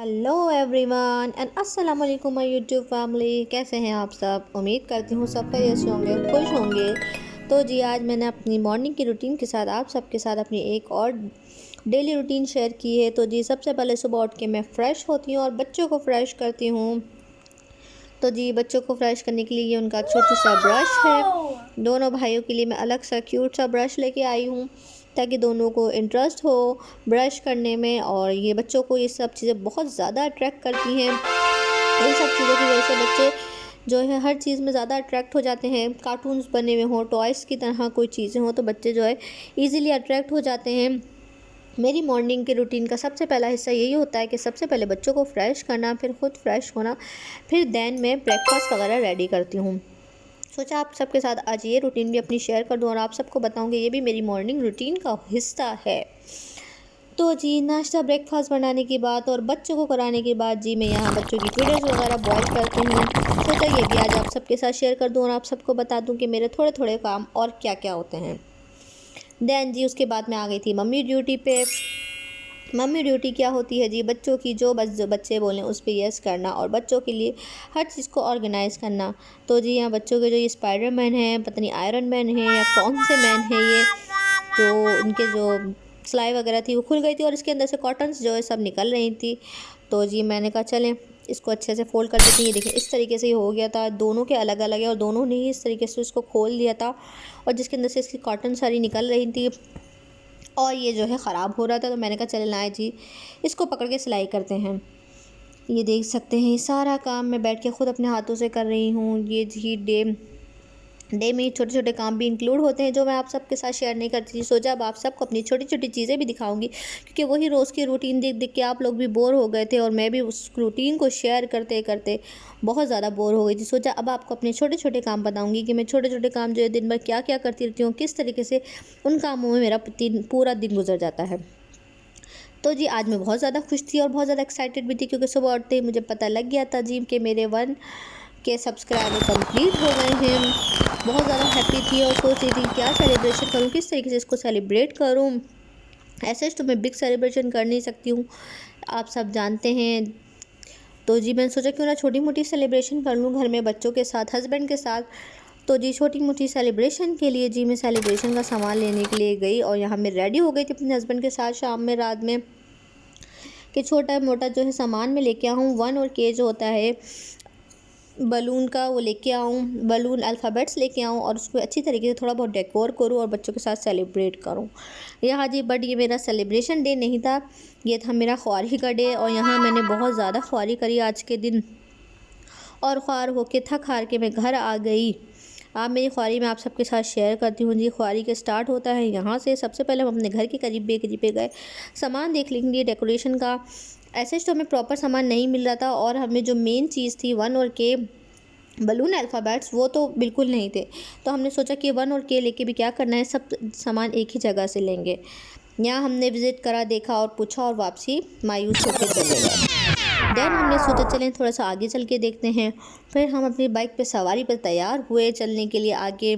Hello everyone and अस्सलाम वालेकुम my YouTube family. कैसे हैं आप सब? उम्मीद करती हूँ सब खैरियत से होंगे, खुश होंगे। तो जी आज मैंने अपनी मॉर्निंग की रूटीन के साथ आप सबके साथ अपनी एक और डेली रूटीन शेयर की है। तो जी सबसे पहले सुबह उठ के मैं फ़्रेश होती हूँ और बच्चों को फ्रेश करती हूँ। तो जी बच्चों को फ्रेश करने के लिए ये उनका छोटा सा ब्रश है। दोनों भाइयों के लिए मैं अलग सा क्यूट सा ब्रश लेके आई हूँ ताकि दोनों को इंटरेस्ट हो ब्रश करने में। और ये बच्चों को ये सब चीज़ें बहुत ज़्यादा अट्रैक्ट करती हैं। इन सब चीज़ों की वजह से बच्चे जो है हर चीज़ में ज़्यादा अट्रैक्ट हो जाते हैं। कार्टून्स बने हुए हों, टॉयज़ की तरह कोई चीज़ें हों तो बच्चे जो है ईज़िली अट्रैक्ट हो जाते हैं। मेरी मॉर्निंग के रूटीन का सबसे पहला हिस्सा यही होता है कि सबसे पहले बच्चों को फ्रेश करना, फिर खुद फ्रेश होना, फिर देन मैं ब्रेकफास्ट वगैरह रेडी करती हूँ। सोचा आप सबके साथ आज ये रूटीन भी अपनी शेयर कर दूँ और आप सबको बताऊँ कि ये भी मेरी मॉर्निंग रूटीन का हिस्सा है। तो जी नाश्ता ब्रेकफास्ट बनाने के बाद और बच्चों को कराने के बाद जी मैं यहाँ बच्चों की फीडर्स वगैरह बॉयल करती हूँ। सोचा ये भी आज आप सबके साथ शेयर कर दूँ और आप सबको बता दूँ कि मेरे थोड़े थोड़े काम और क्या क्या होते हैं। देन जी उसके बाद मैं आ गई थी मम्मी ड्यूटी पे। मम्मी ड्यूटी क्या होती है जी, बच्चों की जो बच्चे बोलें उस पर यस करना और बच्चों के लिए हर चीज़ को ऑर्गेनाइज़ करना। तो जी यहाँ बच्चों के जो ये स्पाइडर मैन है, पता नहीं आयरन मैन है या कौन से मैन है ये, तो उनके जो सिलाई वगैरह थी वो खुल गई थी और इसके अंदर से कॉटन्स जो है सब निकल रही थी। तो जी मैंने कहा चलें इसको अच्छे से फ़ोल्ड कर देते हैं। ये देखिए इस तरीके से ही हो गया था, दोनों के अलग अलग है और दोनों ने ही इस तरीके से इसको खोल दिया था और जिसके अंदर से इसकी कॉटन सारी निकल रही थी और ये जो है ख़राब हो रहा था। तो मैंने कहा चले लाएं जी इसको पकड़ के सिलाई करते हैं। ये देख सकते हैं सारा काम मैं बैठ के ख़ुद अपने हाथों से कर रही हूँ। ये जी डे में छोटे छोटे काम भी इंक्लूड होते हैं जो मैं आप सबके साथ शेयर नहीं करती थी। सोचा अब आप सबको अपनी छोटी छोटी चीज़ें भी दिखाऊंगी क्योंकि वही रोज़ की रूटीन देख देख के आप लोग भी बोर हो गए थे और मैं भी उस रूटीन को शेयर करते करते बहुत ज़्यादा बोर हो गई थी। सोचा अब आपको अपने छोटे छोटे काम बताऊंगी कि मैं छोटे छोटे काम जो है दिन भर क्या क्या करती रहती हूँ, किस तरीके से उन कामों में मेरा पूरा दिन गुजर जाता है। तो जी आज मैं बहुत ज़्यादा खुश थी और बहुत ज़्यादा एक्साइटेड भी थी क्योंकि सुबह उठते ही मुझे पता लग गया था जी कि मेरे 1 के सब्सक्राइबर कंप्लीट हो गए हैं। बहुत ज़्यादा हैप्पी थी और सोच रही थी क्या सेलिब्रेशन करूं, किस तरीके से इसको सेलिब्रेट करूं। ऐसे तो मैं बिग सेलिब्रेशन कर नहीं सकती हूँ, आप सब जानते हैं। तो जी मैंने सोचा क्यों ना छोटी मोटी सेलिब्रेशन कर लूँ घर में बच्चों के साथ, हस्बैंड के साथ। तो जी छोटी मोटी सेलिब्रेशन के लिए जी मैं सेलिब्रेशन का सामान लेने के लिए गई और यहाँ मैं रेडी हो गई थी अपने हस्बैंड के साथ शाम में, रात में, कि छोटा मोटा जो है सामान में लेके आऊँ। 1 और के जो होता है बलून का वो लेके आऊँ, बलून अल्फ़ाबेट्स लेके आऊँ और उसको अच्छी तरीके से थोड़ा बहुत डेकोर करूँ और बच्चों के साथ सेलिब्रेट करूँ। यहाँ जी बट ये मेरा सेलिब्रेशन डे नहीं था, ये था मेरा ख्वारी का डे और यहाँ मैंने बहुत ज़्यादा ख्वारी करी आज के दिन और ख्वार होके थक हार के मैं घर आ गई। आप मेरी ख्वारी में आप सबके साथ शेयर करती हूँ जी। ख्वारी के स्टार्ट होता है यहाँ से। सबसे पहले हम अपने घर के करीब बेकरी पे गए, सामान देख लेंगे डेकोरेशन का। ऐसे तो हमें प्रॉपर सामान नहीं मिल रहा था और हमें जो मेन चीज़ थी 1 और के बलून अल्फ़ाबेट्स वो तो बिल्कुल नहीं थे। तो हमने सोचा कि 1 और के लेके भी क्या करना है, सब सामान एक ही जगह से लेंगे। यहाँ हमने विज़िट करा, देखा और पूछा और वापसी मायूस होकर चले गए। देन हमने सोचा चलें थोड़ा सा आगे चल के देखते हैं। फिर हम अपनी बाइक पे सवारी पर तैयार हुए चलने के लिए आगे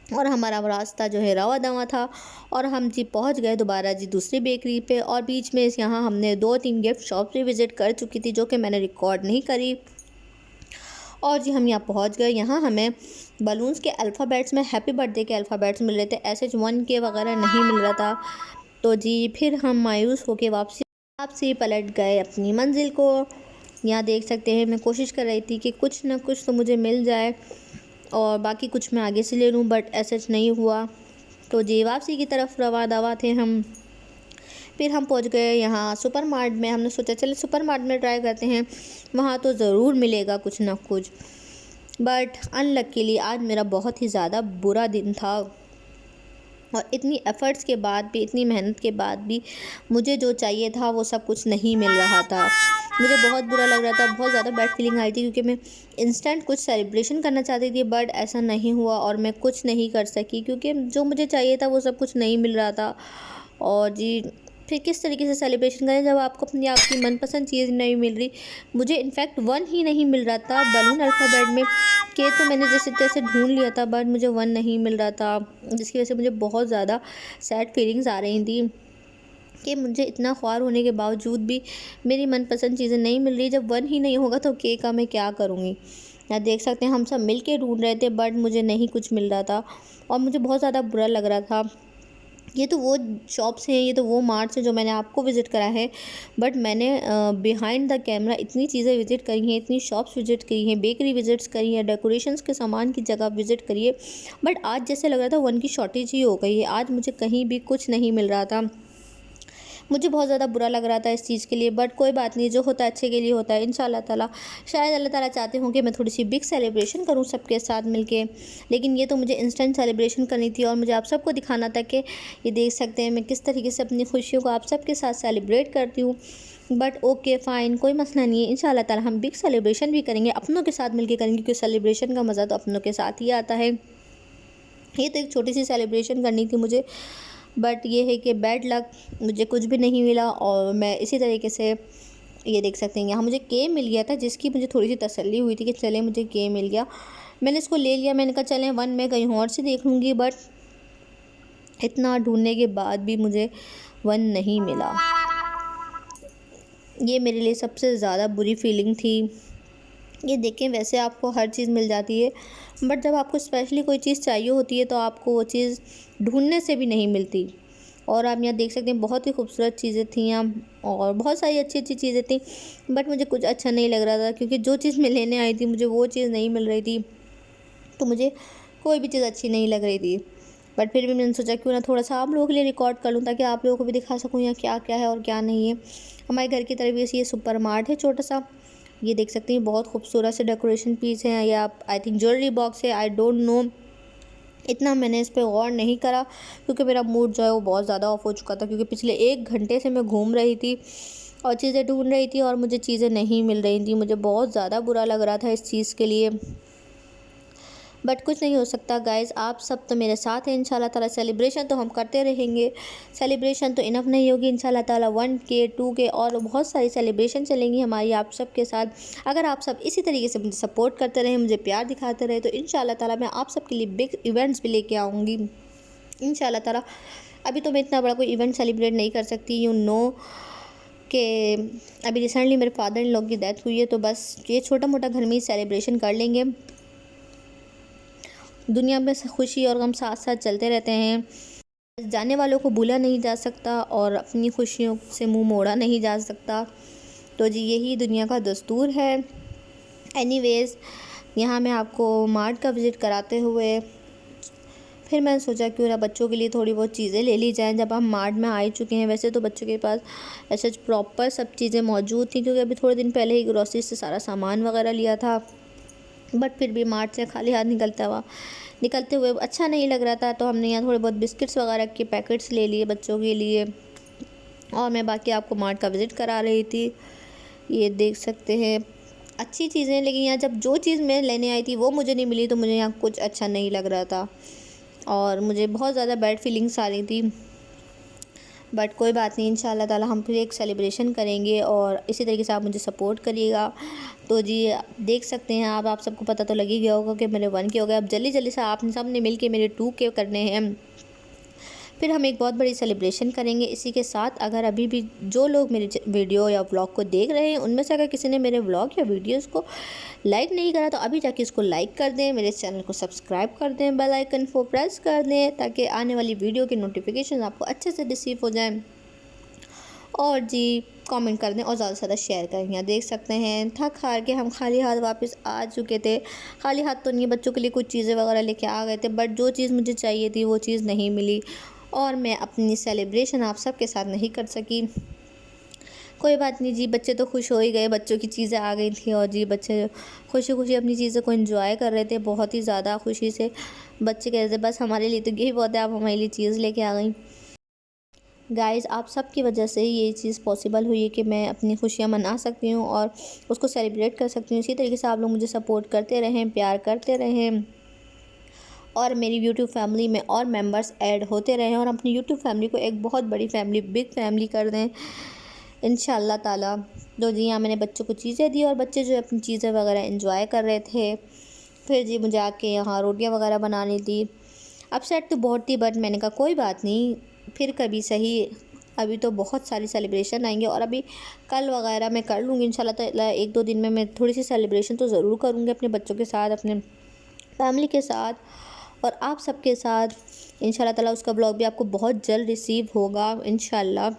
और हमारा रास्ता जो है रवा दवा था और हम जी पहुंच गए दोबारा जी दूसरी बेकरी पे। और बीच में यहाँ हमने 2-3 गिफ्ट शॉप भी विज़िट कर चुकी थी जो कि मैंने रिकॉर्ड नहीं करी। और जी हम यहाँ पहुँच गए। यहाँ हमें बलून्स के अल्फ़ाबेट्स में हैप्पी बर्थडे के अल्फ़ाबेट्स मिल रहे थे, ऐसे 1 के वगैरह नहीं मिल रहा था। तो जी फिर हम मायूस होकर वापसी पलट गए अपनी मंजिल को। यहाँ देख सकते हैं मैं कोशिश कर रही थी कि कुछ ना कुछ तो मुझे मिल जाए और बाकी कुछ मैं आगे से ले लूँ, बट ऐसा नहीं हुआ। तो जी वापसी की तरफ रवा दवा थे हम। फिर हम पहुंच गए यहाँ सुपर मार्ट में। हमने सोचा चले सुपर मार्ट में ट्राई करते हैं, वहाँ तो ज़रूर मिलेगा कुछ ना कुछ। बट अनलकीली आज मेरा बहुत ही ज़्यादा बुरा दिन था और इतनी एफ़र्ट्स के बाद भी, इतनी मेहनत के बाद भी मुझे जो चाहिए था वो सब कुछ नहीं मिल रहा था। मुझे बहुत बुरा लग रहा था, बहुत ज़्यादा बैड फीलिंग आई थी क्योंकि मैं इंस्टेंट कुछ सेलिब्रेशन करना चाहती थी बट ऐसा नहीं हुआ और मैं कुछ नहीं कर सकी क्योंकि जो मुझे चाहिए था वो सब कुछ नहीं मिल रहा था। और जी फिर किस तरीके से सेलिब्रेशन करें जब आपको अपनी आपकी मनपसंद चीज़ नहीं मिल रही। मुझे इनफैक्ट 1 ही नहीं मिल रहा था बलून अल्फ़ाबेट में, के तो मैंने जैसे तैसे ढूंढ लिया था बट मुझे 1 नहीं मिल रहा था, जिसकी वजह से मुझे बहुत ज़्यादा सैड फीलिंग्स आ रही थी। कि मुझे इतना ख्वार होने के बावजूद भी मेरी मनपसंद चीज़ें नहीं मिल रही। जब 1 ही नहीं होगा तो के का मैं क्या करूँगी। यहाँ देख सकते हैं हम सब मिल के ढूँढ रहे थे बट मुझे नहीं कुछ मिल रहा था और मुझे बहुत ज़्यादा बुरा लग रहा था। ये तो वो शॉप्स हैं, ये तो वो मार्ट्स हैं जो मैंने आपको विज़िट करा है, बट मैंने बिहाइंड द कैमरा इतनी चीज़ें विज़िट करी हैं, इतनी शॉप्स विज़िट करी हैं, बेकरी विज़िट्स करी हैं, डेकोरेशंस के सामान की जगह विज़िट करी है। बट आज जैसे लग रहा था 1 की शॉर्टेज ही हो गई है। आज मुझे कहीं भी कुछ नहीं मिल रहा था। मुझे बहुत ज़्यादा बुरा लग रहा था इस चीज़ के लिए, बट कोई बात नहीं, जो होता है अच्छे के लिए होता है। इंशाल्लाह ताला शायद अल्लाह ताला चाहते हों कि मैं थोड़ी सी बिग सेलिब्रेशन करूं सबके साथ मिलके, लेकिन ये तो मुझे इंस्टेंट सेलिब्रेशन करनी थी और मुझे आप सबको दिखाना था कि ये देख सकते हैं मैं किस तरीके से अपनी खुशियों को आप सबके साथ सेलिब्रेट करती हूँ। बट ओके फ़ाइन, कोई मसला नहीं है। इंशाल्लाह ताला हम बिग सेलिब्रेशन भी करेंगे, अपनों के साथ मिलके करेंगे, क्योंकि सेलिब्रेशन का मज़ा तो अपनों के साथ ही आता है। ये तो एक छोटी सी सेलिब्रेशन करनी थी मुझे, बट ये है कि बैड लक, मुझे कुछ भी नहीं मिला। और मैं इसी तरीके से, ये देख सकते हैं यहाँ मुझे के मिल गया था, जिसकी मुझे थोड़ी सी तसल्ली हुई थी कि चले मुझे के मिल गया। मैंने इसको ले लिया, मैंने कहा चलें 1 मैं कहीं और से देख लूँगी, बट इतना ढूंढने के बाद भी मुझे 1 नहीं मिला। ये मेरे लिए सबसे ज़्यादा बुरी फीलिंग थी। ये देखें, वैसे आपको हर चीज़ मिल जाती है, बट जब आपको स्पेशली कोई चीज़ चाहिए होती है तो आपको वो चीज़ ढूंढने से भी नहीं मिलती। और आप यहाँ देख सकते हैं बहुत ही खूबसूरत चीज़ें थी यहाँ और बहुत सारी अच्छी अच्छी चीज़ें थी, बट मुझे कुछ अच्छा नहीं लग रहा था, क्योंकि जो चीज़ मैं लेने आई थी मुझे वो चीज़ नहीं मिल रही थी, तो मुझे कोई भी चीज़ अच्छी नहीं लग रही थी। बट फिर भी मैंने सोचा क्यों ना थोड़ा सा आप लोगों के लिए रिकॉर्ड कर लूँ, ताकि आप लोगों को भी दिखा सकूँ यहाँ क्या क्या है और क्या नहीं है। हमारे घर की तरफ ये सुपर मार्ट है छोटा सा। ये देख सकते हैं बहुत खूबसूरत से डेकोरेशन पीस हैं, या आई थिंक ज्वेलरी बॉक्स है, आई डोंट नो। इतना मैंने इस पे गौर नहीं करा, क्योंकि मेरा मूड जो है वो बहुत ज़्यादा ऑफ हो चुका था, क्योंकि पिछले 1 घंटे से मैं घूम रही थी और चीज़ें ढूंढ रही थी और मुझे चीज़ें नहीं मिल रही थी। मुझे बहुत ज़्यादा बुरा लग रहा था इस चीज़ के लिए, बट कुछ नहीं हो सकता गाइज़, आप सब तो मेरे साथ हैं। इंशाल्लाह ताला सेलिब्रेशन तो हम करते रहेंगे। सेलिब्रेशन तो इनफ नहीं होगी, इंशाल्लाह ताला 1 के 2 के और बहुत सारी सेलिब्रेशन चलेंगी हमारी आप सब के साथ। अगर आप सब इसी तरीके से मुझे सपोर्ट करते रहें, मुझे प्यार दिखाते रहे, तो इंशाल्लाह ताला मैं आप सब के लिए बिग इवेंट्स भी लेके आऊँगी इंशाल्लाह ताला। अभी तो मैं इतना बड़ा कोई इवेंट सेलिब्रेट नहीं कर सकती, यू नो कि अभी रिसेंटली मेरे फादर इन लॉ की डेथ हुई है, तो बस ये छोटा मोटा घर में ही सेलिब्रेशन कर लेंगे। दुनिया में खुशी और गम साथ साथ चलते रहते हैं। जाने वालों को भूला नहीं जा सकता और अपनी खुशियों से मुंह मोड़ा नहीं जा सकता, तो जी यही दुनिया का दस्तूर है। एनीवेज़, यहाँ मैं आपको मार्ट का विज़िट कराते हुए फिर मैंने सोचा क्यों ना बच्चों के लिए थोड़ी बहुत चीज़ें ले ली जाएँ, जब हम मार्ट में आ ही चुके हैं। वैसे तो बच्चों के पास ऐसे प्रॉपर सब चीज़ें मौजूद थी, क्योंकि अभी थोड़े दिन पहले ही ग्रोसरी से सारा सामान वगैरह लिया था, बट फिर भी मार्ट से खाली हाथ निकलते हुए अच्छा नहीं लग रहा था, तो हमने यहाँ थोड़े बहुत बिस्किट्स वगैरह के पैकेट्स ले लिए बच्चों के लिए, और मैं बाकी आपको मार्ट का विज़िट करा रही थी। ये देख सकते हैं अच्छी चीज़ें, लेकिन यहाँ जब जो चीज़ मैं लेने आई थी वो मुझे नहीं मिली, तो मुझे यहाँ कुछ अच्छा नहीं लग रहा था और मुझे बहुत ज़्यादा बैड फीलिंग्स आ रही थी। बट कोई बात नहीं, इंशाल्लाह ताला हम फिर एक सेलिब्रेशन करेंगे और इसी तरीके से आप मुझे सपोर्ट करिएगा। तो जी देख सकते हैं आप सबको पता तो लग ही गया होगा कि मेरे 1 के हो गए। अब जल्दी जल्दी से आपने सब ने मिल के मेरे 2 के करने हैं, फिर हम एक बहुत बड़ी सेलिब्रेशन करेंगे। इसी के साथ अगर अभी भी जो लोग मेरे वीडियो या व्लॉग को देख रहे हैं, उनमें से अगर किसी ने मेरे व्लॉग या वीडियोस को लाइक नहीं करा, तो अभी जाके इसको लाइक कर दें, मेरे चैनल को सब्सक्राइब कर दें, बेल आइकन को प्रेस कर दें, ताकि आने वाली वीडियो की नोटिफिकेशन आपको अच्छे से रिसीव हो जाए। और जी कमेंट कर दें और ज़्यादा से ज़्यादा शेयर करें। यहाँ देख सकते हैं थक हार के हम खाली हाथ वापस आ चुके थे। खाली हाथ तो नहीं, बच्चों के लिए कुछ चीज़ें वगैरह लेके आ गए थे, बट जो चीज़ मुझे चाहिए थी वो चीज़ नहीं मिली और मैं अपनी सेलिब्रेशन आप सब के साथ नहीं कर सकी। कोई बात नहीं जी, बच्चे तो खुश हो ही गए, बच्चों की चीज़ें आ गई थी और जी बच्चे खुशी खुशी अपनी चीज़ों को एंजॉय कर रहे थे, बहुत ही ज़्यादा खुशी से। बच्चे कह रहे थे बस हमारे लिए तो यही बहुत है, आप हमारे लिए चीज़ लेके आ गई। गाइज़, आप सब की वजह से ये चीज़ पॉसिबल हुई है कि मैं अपनी खुशियाँ मना सकती हूँ और उसको सेलिब्रेट कर सकती हूँ। इसी तरीके से आप लोग मुझे सपोर्ट करते रहें, प्यार करते रहें और मेरी यूट्यूब फैमिली में और मेंबर्स ऐड होते रहें और अपनी यूट्यूब फैमिली को एक बहुत बड़ी फैमिली, बिग फैमिली कर दें इंशाल्लाह ताला। तो जी यहाँ मैंने बच्चों को चीज़ें दी और बच्चे जो अपनी चीज़ें वगैरह एंजॉय कर रहे थे। फिर जी मुझे आके यहाँ रोटियाँ वगैरह बनानी थी। अपसेट तो बहुत थी, बट मैंने कहा कोई बात नहीं, फिर कभी सही, अभी तो बहुत सारी सेलिब्रेशन आएंगे और अभी कल वगैरह मैं कर लूँगी इंशाल्लाह ताला। 1-2 दिन में मैं थोड़ी सी सेलिब्रेशन तो ज़रूर करूँगी अपने बच्चों के साथ, अपने फैमिली के साथ और आप सबके साथ। इंशाल्लाह ताला उसका ब्लॉग भी आपको बहुत जल्द रिसीव होगा इंशाल्लाह।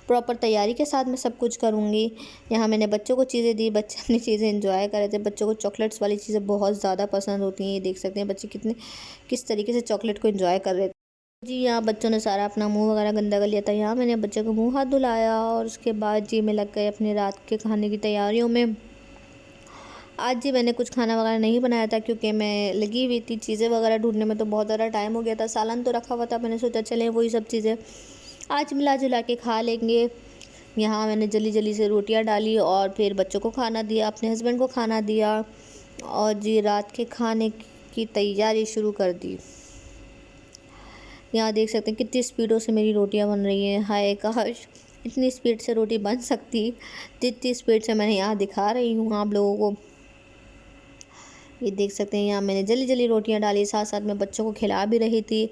प्रॉपर तैयारी के साथ मैं सब कुछ करूँगी। यहाँ मैंने बच्चों को चीज़ें दी, बच्चे अपनी चीज़ें एंजॉय कर रहे थे। बच्चों को चॉकलेट्स वाली चीज़ें बहुत ज़्यादा पसंद होती हैं। ये देख सकते हैं बच्चे किस तरीके से चॉकलेट को एंजॉय कर रहे थे। जी, यहाँ बच्चों ने सारा अपना मुंह वगैरह गंदा कर लिया था। यहाँ मैंने बच्चों को मुंह हाथ धुलाया और उसके बाद जी मैं लग गए अपने रात के खाने की तैयारियों में। आज जी मैंने कुछ खाना वगैरह नहीं बनाया था क्योंकि मैं लगी हुई थी चीज़ें वगैरह ढूंढने में, तो बहुत ज़्यादा टाइम हो गया था। सालन तो रखा हुआ था, मैंने सोचा चलें वही सब चीज़ें आज मिला जुला के खा लेंगे। यहाँ मैंने जल्दी जल्दी से रोटियां डाली और फिर बच्चों को खाना दिया, अपने हस्बैंड को खाना दिया और जी रात के खाने की तैयारी शुरू कर दी। यहाँ देख सकते हैं कितनी स्पीडों से मेरी रोटियां बन रही हैं। हाय काश इतनी स्पीड से रोटी बन सकती जितनी स्पीड से मैंने यहाँ दिखा रही हूँ आप लोगों को। ये देख सकते हैं यहाँ मैंने जल्दी जल्दी रोटियां डाली, साथ साथ में बच्चों को खिला भी रही थी।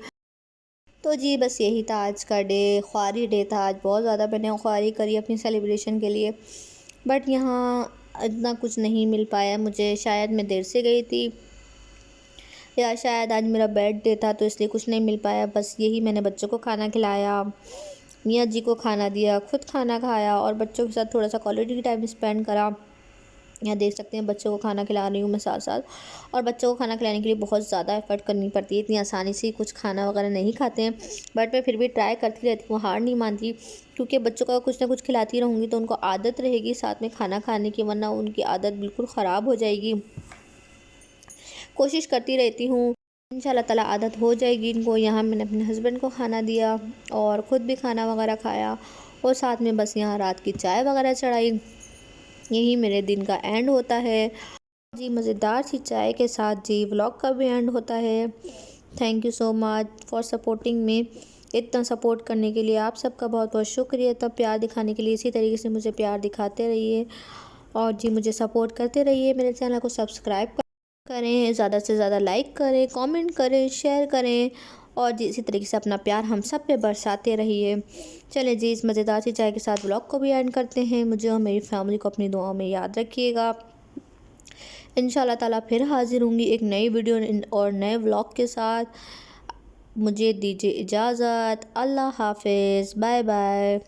तो जी बस यही था आज का डे, ख्वारी डे था आज। बहुत ज़्यादा मैंने ख्वारी करी अपनी सेलिब्रेशन के लिए, बट यहाँ इतना कुछ नहीं मिल पाया मुझे। शायद मैं देर से गई थी या शायद आज मेरा बर्थडे था तो इसलिए कुछ नहीं मिल पाया। बस यही मैंने बच्चों को खाना खिलाया, मियाँ जी को खाना दिया, खुद खाना खाया और बच्चों के साथ थोड़ा सा क्वालिटी टाइम स्पेंड करा। यहाँ देख सकते हैं बच्चों को खाना खिला रही हूँ मैं साथ साथ। और बच्चों को खाना खिलाने के लिए बहुत ज़्यादा एफ़र्ट करनी पड़ती है, इतनी आसानी से कुछ खाना वगैरह नहीं खाते हैं, बट मैं फिर भी ट्राई करती रहती हूँ, हार नहीं मानती। क्योंकि बच्चों का कुछ ना कुछ खिलाती रहूँगी तो उनको आदत रहेगी साथ में खाना खाने की, वरना उनकी आदत बिल्कुल ख़राब हो जाएगी। कोशिश करती रहती हूँ, इंशाल्लाह ताला आदत हो जाएगी इनको। यहाँ मैंने अपने हस्बैंड को खाना दिया और ख़ुद भी खाना वगैरह खाया और साथ में बस यहाँ रात की चाय वगैरह चढ़ाई। यही मेरे दिन का एंड होता है जी। मज़ेदार सी चाय के साथ जी व्लॉग का भी एंड होता है। Thank you so much for supporting me. इतना सपोर्ट करने के लिए आप सबका बहुत बहुत शुक्रिया। इतना प्यार दिखाने के लिए इसी तरीके से मुझे प्यार दिखाते रहिए और जी मुझे सपोर्ट करते रहिए। मेरे चैनल को सब्सक्राइब करें, ज़्यादा से ज़्यादा लाइक करें, कमेंट करें, शेयर करें और जी इसी तरीके से अपना प्यार हम सब पे बरसाते रहिए। चलें जी इस मज़ेदार सी चाय के साथ व्लॉग को भी एंड करते हैं। मुझे और मेरी फैमिली को अपनी दुआओं में याद रखिएगा। इंशाल्लाह ताला फिर हाज़िर होंगी एक नई वीडियो और नए व्लॉग के साथ। मुझे दीजिए इजाज़त। अल्लाह हाफ़िज़, बाय बाय।